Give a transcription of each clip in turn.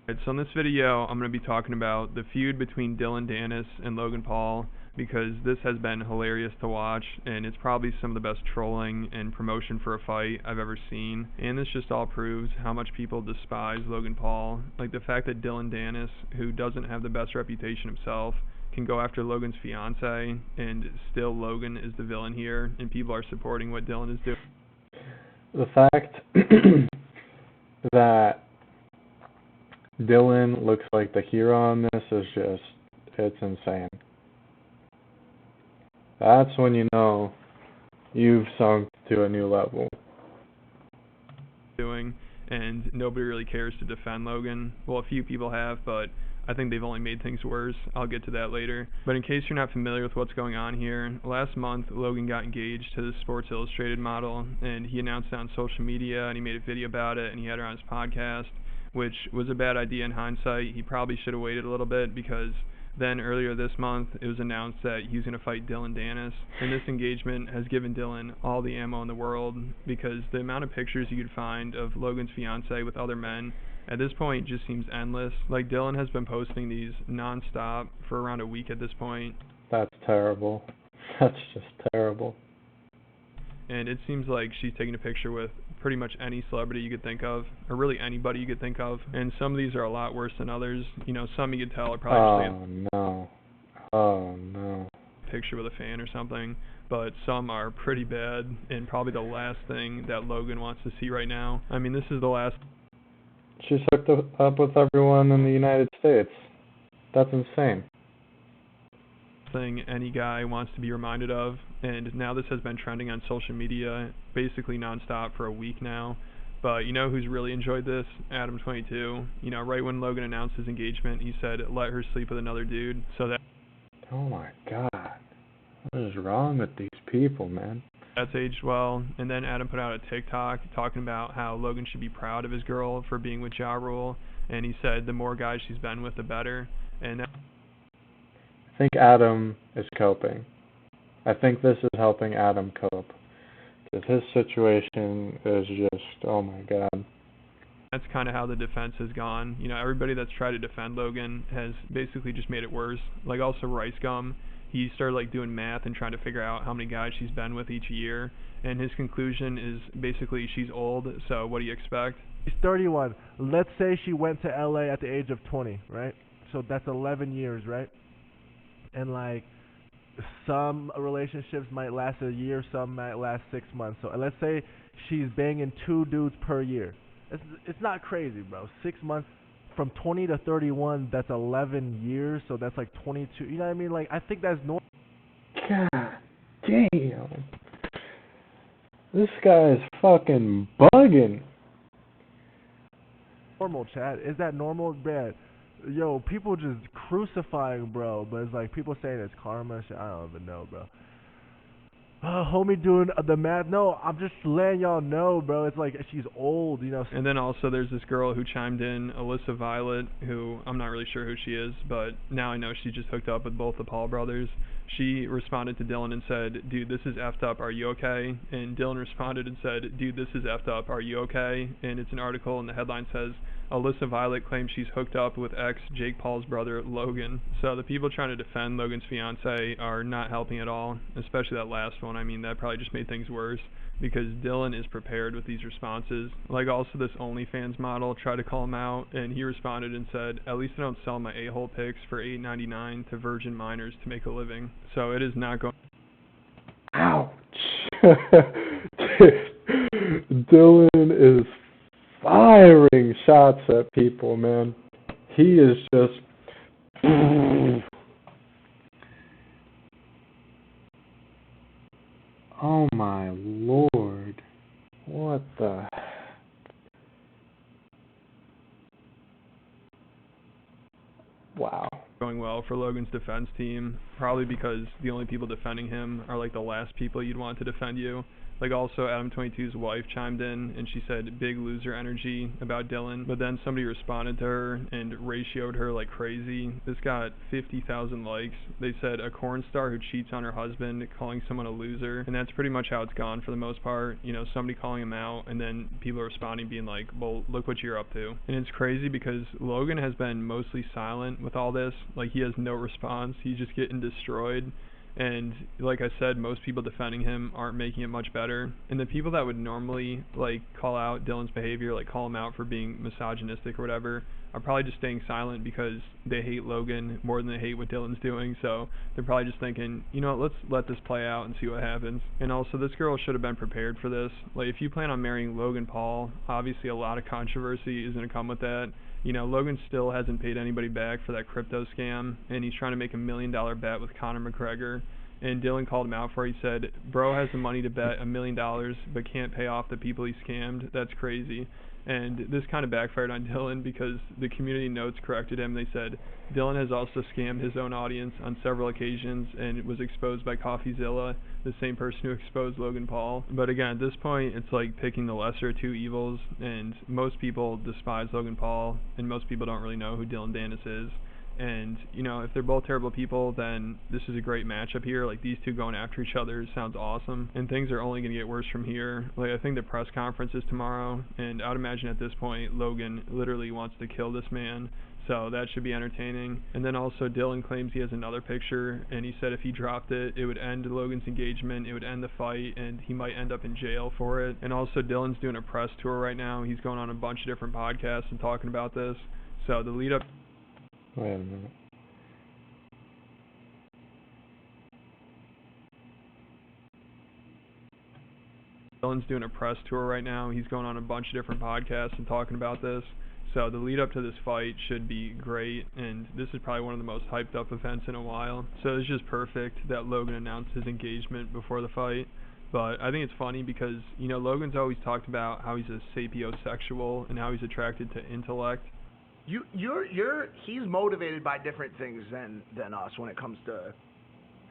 Alright, so in this video, I'm going to be talking about the feud between Dylan Dennis and Logan Paul because this has been hilarious to watch, and it's probably some of the best trolling and promotion for a fight I've ever seen. And this just all proves how much people despise Logan Paul. Like the fact that Dylan Dennis, who doesn't have the best reputation himself, can go after Logan's fiance, and still Logan is the villain here, and people are supporting what Dylan is doing. The fact that Dylan looks like the hero on this is just, it's insane. That's when you know you've sunk to a new level. And nobody really cares to defend Logan. Well, a few people have, but I think they've only made things worse. I'll get to that later. But in case you're not familiar with what's going on here, last month Logan got engaged to the Sports Illustrated model, and he announced it on social media, and he made a video about it, and he had her on his podcast, which was a bad idea in hindsight. He probably should have waited a little bit, because then earlier this month it was announced that he was going to fight Dylan Dennis, and this engagement has given Dylan all the ammo in the world, because the amount of pictures you could find of Logan's fiance with other men at this point just seems endless. Like, Dylan has been posting these non-stop for around a week at this point. That's terrible. That's just terrible. And it seems like she's taking a picture with pretty much any celebrity you could think of, or really anybody you could think of. And some of these are a lot worse than others. You know, some you could tell are probably Oh no. Picture with a fan or something, but some are pretty bad, and probably the last thing that Logan wants to see right now. I mean, this is the last. She's hooked up with everyone in the United States. That's insane. Thing any guy wants to be reminded of, and now this has been trending on social media basically nonstop for a week now. But you know who's really enjoyed this? Adam22. You know, right when Logan announced his engagement, he said, "Let her sleep with another dude." So that. Oh my God, what is wrong with these people, man? That's aged well. And then Adam put out a TikTok talking about how Logan should be proud of his girl for being with Ja Rule, and he said the more guys she's been with, the better. And I think Adam is coping. I think this is helping Adam cope, because his situation is just, oh my God. That's kind of how the defense has gone. You know, everybody that's tried to defend Logan has basically just made it worse. Like, also Rice Gum, he started like doing math and trying to figure out how many guys she's been with each year, and his conclusion is basically she's old, so what do you expect? She's 31. Let's say she went to LA at the age of 20, right? So that's 11 years, right? And like, some relationships might last a year, some might last 6 months. So let's say she's banging 2 dudes per year. It's not crazy, bro. 6 months from 20 to 31, that's 11 years, so that's like 22. You know what I mean? Like, I think that's normal. God damn. This guy is fucking bugging. Normal, Chad. Is that normal? Bad. Yo, people just crucifying, bro. But it's like people saying it's karma. Shit, I don't even know, bro. Homie doing the math. No, I'm just letting y'all know, bro. It's like she's old, you know. And then also there's this girl who chimed in, Alyssa Violet, who I'm not really sure who she is, but now I know she just hooked up with both the Paul brothers. She responded to Dylan and said, "Dude, this is effed up. Are you okay?" And Dylan responded and said, "Dude, this is effed up. Are you okay?" And it's an article, and the headline says, Alyssa Violet claims she's hooked up with ex-Jake Paul's brother, Logan. So the people trying to defend Logan's fiance are not helping at all, especially that last one. I mean, that probably just made things worse, because Dylan is prepared with these responses. Like, also this OnlyFans model tried to call him out, and he responded and said, "At least I don't sell my a-hole pics for $8.99 to virgin minors to make a living." So it is not going. Ouch. Dylan is firing shots at people, man. He is just... Oh my Lord. What the... Wow. Going well for Logan's defense team, probably because the only people defending him are like the last people you'd want to defend you. Like also Adam 22's wife chimed in and she said big loser energy about Dillion, but then somebody responded to her and ratioed her like crazy. This got 50,000 likes. They said a corn star who cheats on her husband calling someone a loser, and that's pretty much how it's gone for the most part. You know, somebody calling him out and then people are responding being like, well, look what you're up to. And it's crazy because Logan has been mostly silent with all this. Like he has no response. He's just getting destroyed. And like I said, most people defending him aren't making it much better. And the people that would normally like call out Dillion's behavior, like call him out for being misogynistic or whatever, are probably just staying silent because they hate Logan more than they hate what Dillion's doing. So they're probably just thinking, you know what, let's let this play out and see what happens. And also, this girl should have been prepared for this. Like if you plan on marrying Logan Paul, obviously a lot of controversy is going to come with that. You know, Logan still hasn't paid anybody back for that crypto scam, and he's trying to make $1 million bet with Conor McGregor. And Dillion called him out for it. He said, bro has the money to bet $1 million, but can't pay off the people he scammed. That's crazy. And this kind of backfired on Dillion because the community notes corrected him. They said, Dillion has also scammed his own audience on several occasions and was exposed by CoffeeZilla, the same person who exposed Logan Paul. But again, at this point, it's like picking the lesser of two evils, and most people despise Logan Paul, and most people don't really know who Dillon Danis is. And, you know, if they're both terrible people, then this is a great matchup here. Like, these two going after each other sounds awesome. And things are only going to get worse from here. Like, I think the press conference is tomorrow, and I would imagine at this point, Logan literally wants to kill this man. So that should be entertaining. And then also, Dillion claims he has another picture, and he said if he dropped it, it would end Logan's engagement, it would end the fight, and he might end up in jail for it. And also, Dillon's doing a press tour right now. He's going on a bunch of different podcasts and talking about this. So the lead up... Wait a minute. Dillon's doing a press tour right now. He's going on a bunch of different podcasts and talking about this. So the lead up to this fight should be great, and this is probably one of the most hyped up events in a while. So it's just perfect that Logan announced his engagement before the fight. But I think it's funny because, you know, Logan's always talked about how he's a sapiosexual and how he's attracted to intellect. He's motivated by different things than us when it comes to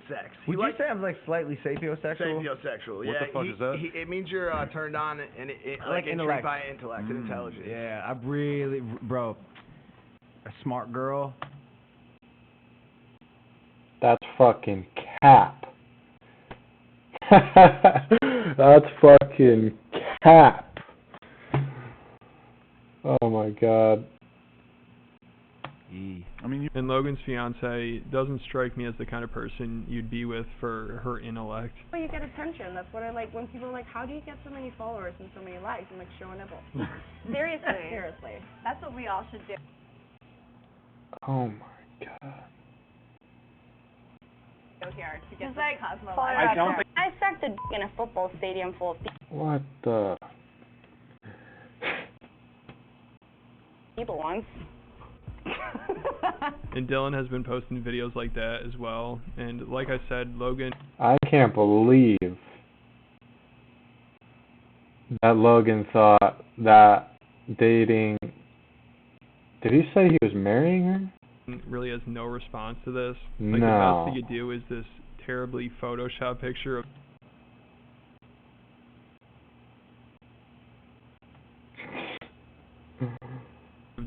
sex. Would you say I'm like slightly sapiosexual? Sapiosexual. What the fuck is that? It means you're turned on and like intrigued by intellect and intelligence. Yeah, I really, bro. A smart girl. That's fucking cap. That's fucking cap. Oh my god. I mean, and Logan's fiance doesn't strike me as the kind of person you'd be with for her intellect. Well, you get attention. That's what I like when people are like, how do you get so many followers and so many likes? I'm like, show a nipple. Seriously. That's what we all should do. Oh my god. Go here to get like, Cosmo. I sucked a dick in a football stadium full of What the? people once. And Dillion has been posting videos like that as well. And like I said, Logan... I can't believe that Logan thought that dating... Did he say he was marrying her? Really has no response to this. No. Like, the best he could do is this terribly Photoshop picture of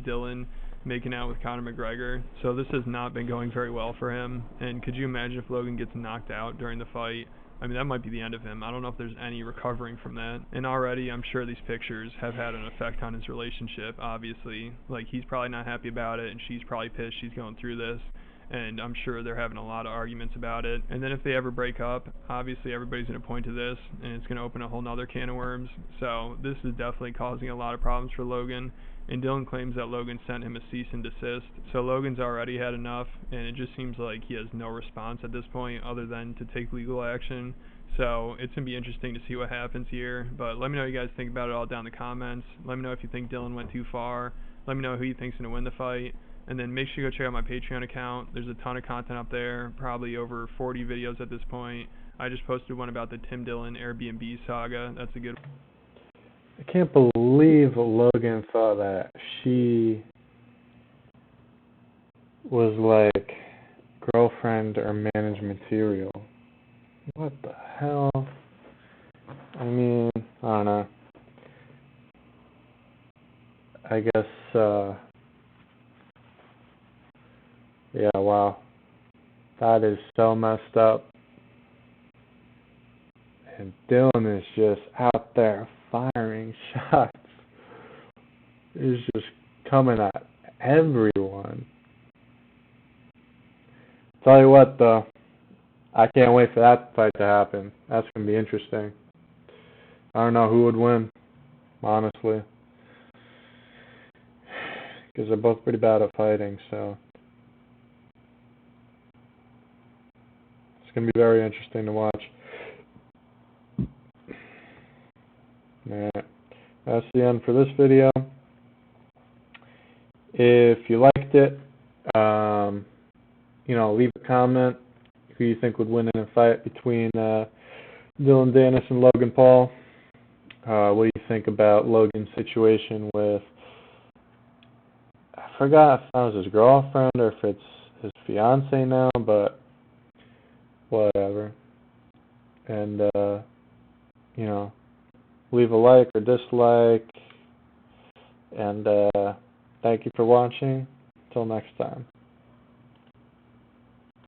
Dillion making out with Conor McGregor. So this has not been going very well for him. And could you imagine if Logan gets knocked out during the fight? I mean, that might be the end of him. I don't know if there's any recovering from that. And already, I'm sure these pictures have had an effect on his relationship, obviously. Like, he's probably not happy about it, and she's probably pissed she's going through this. And I'm sure they're having a lot of arguments about it. And then if they ever break up, obviously everybody's going to point to this, and it's going to open a whole nother can of worms. So this is definitely causing a lot of problems for Logan. And Dillion claims that Logan sent him a cease and desist. So Logan's already had enough, and it just seems like he has no response at this point other than to take legal action. So it's going to be interesting to see what happens here. But let me know what you guys think about it all down in the comments. Let me know if you think Dillion went too far. Let me know who you think's going to win the fight. And then make sure you go check out my Patreon account. There's a ton of content up there, probably over 40 videos at this point. I just posted one about the Tim Dillon Airbnb saga. That's a good one. I can't believe Logan thought that she was like girlfriend or managed material. What the hell? I mean, I don't know. I guess, yeah, wow. That is so messed up. And Dylan is just out there firing shots. He's just coming at everyone. Tell you what, though, I can't wait for that fight to happen. That's going to be interesting. I don't know who would win, honestly. Because they're both pretty bad at fighting, so it's going to be very interesting to watch. Alright, that's the end for this video. If you liked it, leave a comment who you think would win in a fight between Dylan Dennis and Logan Paul. What do you think about Logan's situation with, I forgot if that was his girlfriend or if it's his fiance now, but whatever. And, leave a like or dislike. And thank you for watching. Till next time.